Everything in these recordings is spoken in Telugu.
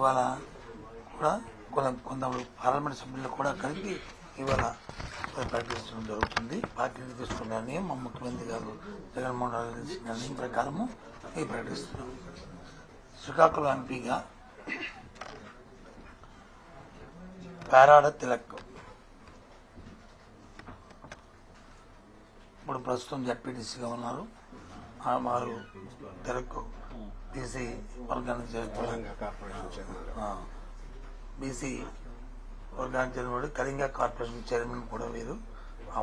ఇవాళ కూడా కొంత పార్లమెంట్ సభ్యులు కూడా కలిపి ఇవాళ ప్రకటించడం జరుగుతుంది. పార్టీని తీసుకున్న నిర్ణయం మా ముఖ్యమంత్రి గారు జగన్మోహన్ రెడ్డి తీసుకున్న నిర్ణయం ప్రకారము ఇది ప్రకటిస్తున్నాం. శ్రీకాకుళం ఎంపీగా పేరాడ తిలక్ ఇప్పుడు ప్రస్తుతం జడ్పీటీసీగా ఉన్నారు. వారు తిలక్ బీసీ వర్గానికి చేస్తున్నారు. బీసీ వర్గానికి చెందిన కళింగ కార్పొరేషన్ చైర్మన్ కూడా వీరు.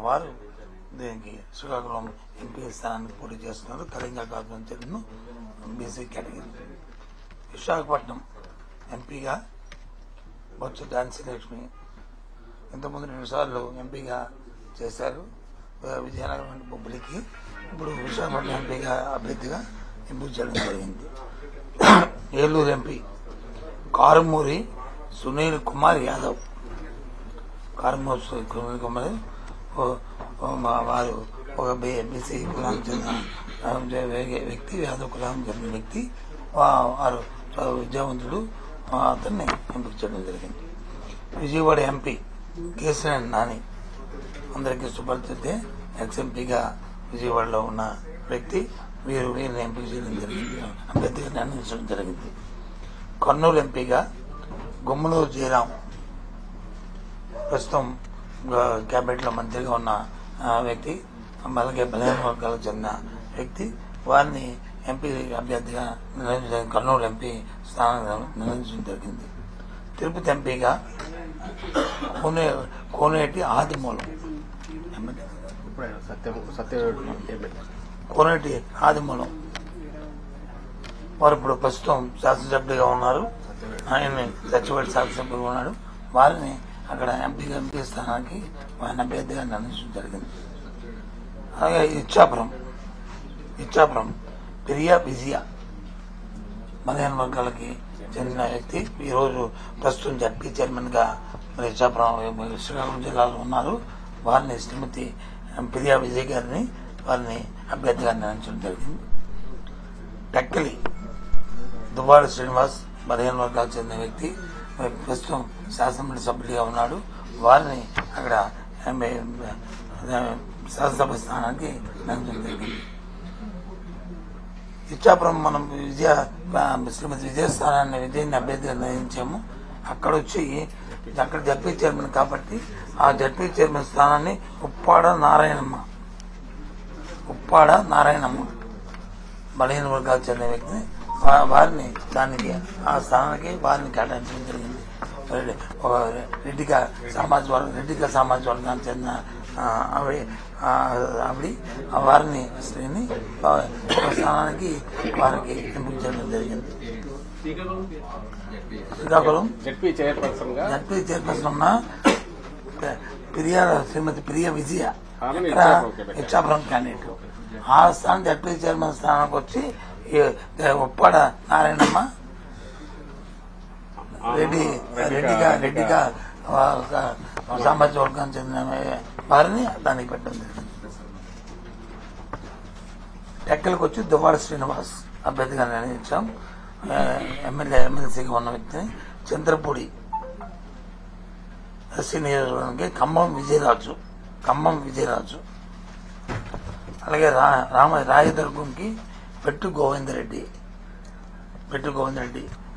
వారు దీనికి శ్రీకాకుళం ఎంపీ స్థానానికి పోటీ చేస్తున్నారు. Kalinga corporation chairman BC category. Visakhapatnam ఎంపీగా బొత్స ఝాన్సీ లక్ష్మి ఇంతకుముందు 2 సార్లు ఎంపీగా చేశారు విజయనగరం బొబ్బిలికి. ఇప్పుడు విశాఖపట్నం ఎంపీగా అభ్యర్థిగా ఎంపిక చేయడం జరిగింది. ఏలూరు ఎంపీ కారుమూరి సునీల్ కుమార్ యాదవ్. కారుమూరి సునీల్ కుమార్ వారు ఒక బీసీ కులానికి చెందిన వ్యక్తి, యాదవ్ కులానికి చెందిన వ్యక్తి. వారు విద్యావంతుడు. అతన్ని ఎంపిక చేయడం జరిగింది. విజయవాడ ఎంపీ కేశినేని నాని అందరికీ సుపరిచితే. ఎక్స్ఎంపీగా విజయవాడలో ఉన్న వ్యక్తి. వీరిని ఎంపిక చేయడం జరిగింది, అభ్యర్థిగా నిర్ణయించడం జరిగింది. కర్నూలు ఎంపీగా గుమ్మలూరు జయరాం ప్రస్తుతం కేబినెట్ లో మంత్రిగా ఉన్న వ్యక్తి, అలాగే బలహీన వర్గాలకు చెందిన వ్యక్తి. వారిని ఎంపీ అభ్యర్థిగా కర్నూలు ఎంపీ స్థానాన్ని నిర్ణయించడం జరిగింది. తిరుపతి ఎంపీగా కోనేటి ఆదిమూలం కోనేటి ఆదిమూలం వారు ఇప్పుడు ప్రస్తుతం శాసనసభ్యుడిగా ఉన్నారు. ఆయన్ని సచివాలయ శాసనసభ్యుడిగా ఉన్నాడు. వారిని అక్కడ ఎంపీ స్థానానికి ఆయన అభ్యర్థిగా నిర్ణయించడం జరిగింది. అలాగే ఇచ్చాపురం ప్రియా విజయ బలహీన వర్గాలకి చెందిన వ్యక్తి. ఈరోజు ప్రస్తుతం జడ్పీ చైర్మన్ గా ఇచ్చాపురం శ్రీకాకుళం జిల్లాలో ఉన్నారు. వారిని శ్రీమతి ప్రియా విజయ్ గారిని వారిని అభ్యర్థిగా నిర్ణయించడం జరిగింది. టెక్కలి దువ్వాడ శ్రీనివాస్ బలహీన వర్గాలకు చెందిన వ్యక్తి, ప్రస్తుతం శాసనమండలి సభ్యుడిగా ఉన్నాడు. వారిని అక్కడ శాసనసభ స్థానానికి నిర్ణయించడం జరిగింది. ఇచ్చాపురం మనం శ్రీమతి విజయాన్ని అభ్యర్థిగా నిర్ణయించాము. అక్కడ జడ్పీ చైర్మన్ కాబట్టి ఆ జడ్పీ చైర్మన్ స్థానాన్ని ఉప్పాడ నారాయణమ్మ బలహీన వర్గాలకు చెందిన వ్యక్తిని వారిని ఆ స్థానానికి వారిని కేటాయించడం జరిగింది. రెడ్డిగా సమాజ వర్గానికి చెందిన ఆవిడ వారిని స్త్రీని స్థానానికి వారికి ఎంపిక జరిగింది. శ్రీకాకుళం జడ్పీ చైర్పర్సన్ ఉన్న శ్రీమతి ప్రియా విజయ ఇచ్చాపురం క్యాండిడేట్. ఆ స్థానం జడ్పీ చైర్మన్ స్థానానికి వచ్చి ఉప్పాడ నారాయణమ్మ రెడ్డిగా సామాజిక వర్గానికి చెందిన వారిని దానికి పెట్టడం జరిగింది. టెక్కలకు వచ్చి దువ్వాడ శ్రీనివాస్ అభ్యర్థిగా నిర్ణయించాం. ఎమ్మెల్సీగా ఉన్న వ్యక్తిని చంద్రపూడి ఎస్సీ నియోజకవర్గానికి ఖమ్మం విజయరాజు అలాగే రాయదుర్గంకి పెట్టు గోవిందరెడ్డి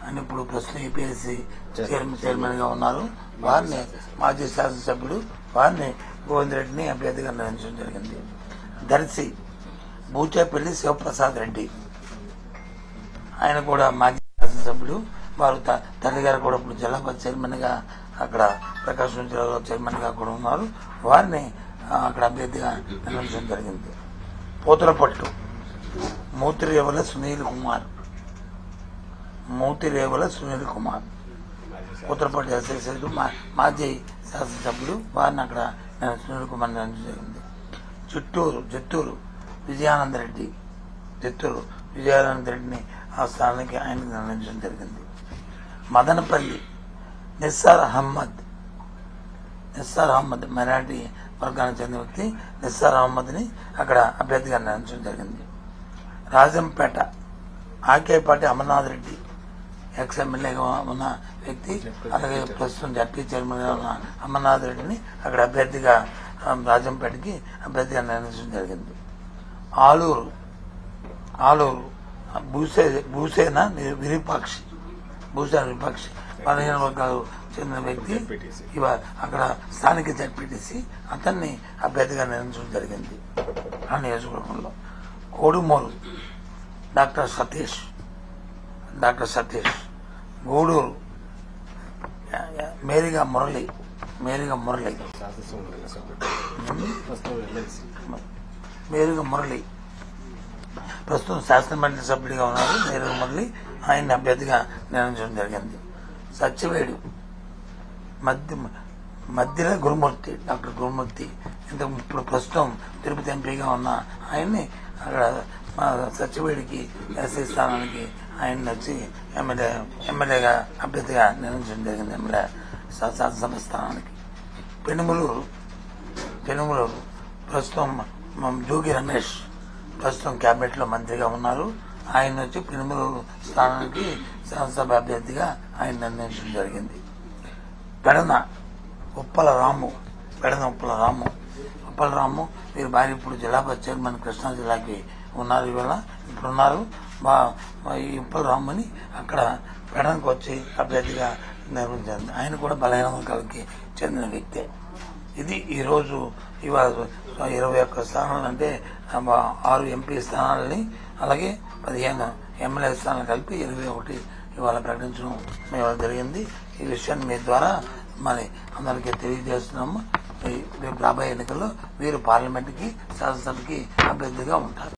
అని ఇప్పుడు ప్రస్తుతం ఏపీఎస్సీ చైర్మన్ గా ఉన్నారు. వారిని మాజీ శాసనసభ్యుడు వారిని గోవిందరెడ్డిని అభ్యర్థిగా నిర్ణయించడం జరిగింది. దర్శి బూచేపల్లి శివప్రసాద్ రెడ్డి ఆయన కూడా మాజీ శాసనసభ్యుడు. వారు తల్లిగారు కూడా ఇప్పుడు జిల్లా చైర్మన్ గా అక్కడ ప్రకాశం జిల్లాలో చైర్మన్ గా కూడా ఉన్నారు. వారిని అక్కడ అభ్యర్థిగా నిర్ణయించడం జరిగింది. పోతులపట్టు మూతిరేవుల సునీల్ కుమార్ పూతలపట్టు ఎస్ఐ మాజీ శాసనసభ్యుడు. వారిని అక్కడ సునీల్ కుమార్ నిర్ణయించడం జరిగింది. చిత్తూరు విజయానంద రెడ్డిని ఆ స్థానానికి ఆయన నిర్ణయించడం జరిగింది. మదనపల్లి నిస్సార్ అహ్మద్ మైనార్టీ వర్గానికి చెందిన వ్యక్తి నిస్సార్ అహ్మద్ ని అక్కడ అభ్యర్థిగా నిర్ణయించడం జరిగింది. రాజంపేట ఆకేపాటి అమర్నాథ్ రెడ్డి ఎక్స్ ఎమ్మెల్యేగా ఉన్న వ్యక్తి, అలాగే ప్రస్తుతం జడ్పీ చైర్మన్ గా ఉన్న అమర్నాథ్ రెడ్డిని అక్కడ అభ్యర్థిగా రాజంపేటకి అభ్యర్థిగా నిర్ణయించడం జరిగింది. ఆలూరు భూసేన విరూపాక్షి 15 వర్గాలు చెందిన వ్యక్తి అక్కడ స్థానిక జడ్పీటీసీ అతన్ని అభ్యర్థిగా నిర్ణయించడం జరిగింది ఆ నియోజకవర్గంలో. కోడుమూరు డాక్టర్ సతీష్, గూడూరు మేరిగా మురళి ప్రస్తుతం శాసనమండలి సభ్యుడిగా ఉన్నారు. మేరిగా మురళి ఆయన్ని అభ్యర్థిగా నిర్ణయించడం జరిగింది. సత్యవేడు మధ్యల గురుమూర్తి, డాక్టర్ గురుమూర్తి ఇప్పుడు ప్రస్తుతం తిరుపతి ఎంపీగా ఉన్న ఆయన్ని అక్కడ సత్యవేడికి ఎస్ఐ స్థానానికి ఆయన్ని వచ్చి ఎమ్మెల్యేగా అభ్యర్థిగా నిర్ణయించడం జరిగింది. ఎమ్మెల్యే శాసనసభ స్థానానికి. పెనుమలూరు ప్రస్తుతం జోగి రమేష్ ప్రస్తుతం కేబినెట్ లో మంత్రిగా ఉన్నారు. ఆయన వచ్చి పెనుమలూరు స్థానానికి శాసనసభ అభ్యర్థిగా ఆయన నిర్ణయించడం జరిగింది. పెడన ఉప్పల రాము వీరి భార్య ఇప్పుడు జిల్లా చైర్మన్ కృష్ణా జిల్లాకి ఉన్నారు. ఇప్పుడున్నారు. ఈ ఉప్పల రాముని అక్కడ పెడనకు వచ్చి అభ్యర్థిగా నిర్వహించింది. ఆయన కూడా బలహీన వర్గాలకి చెందిన వ్యక్తే. ఇది ఈరోజు ఇవాళ 21 స్థానాలు అంటే 6 ఎంపీ స్థానాలని అలాగే 15 ఎమ్మెల్యే స్థానాలు కలిపి 21 ఇవాళ ప్రకటించడం జరిగింది. ఈ విషయాన్ని మీ ద్వారా మరి అందరికీ తెలియజేస్తున్నాము. రేపు రాబోయే ఎన్నికల్లో వీరు పార్లమెంట్కి శాసనసభకి అభ్యర్థిగా ఉంటారు.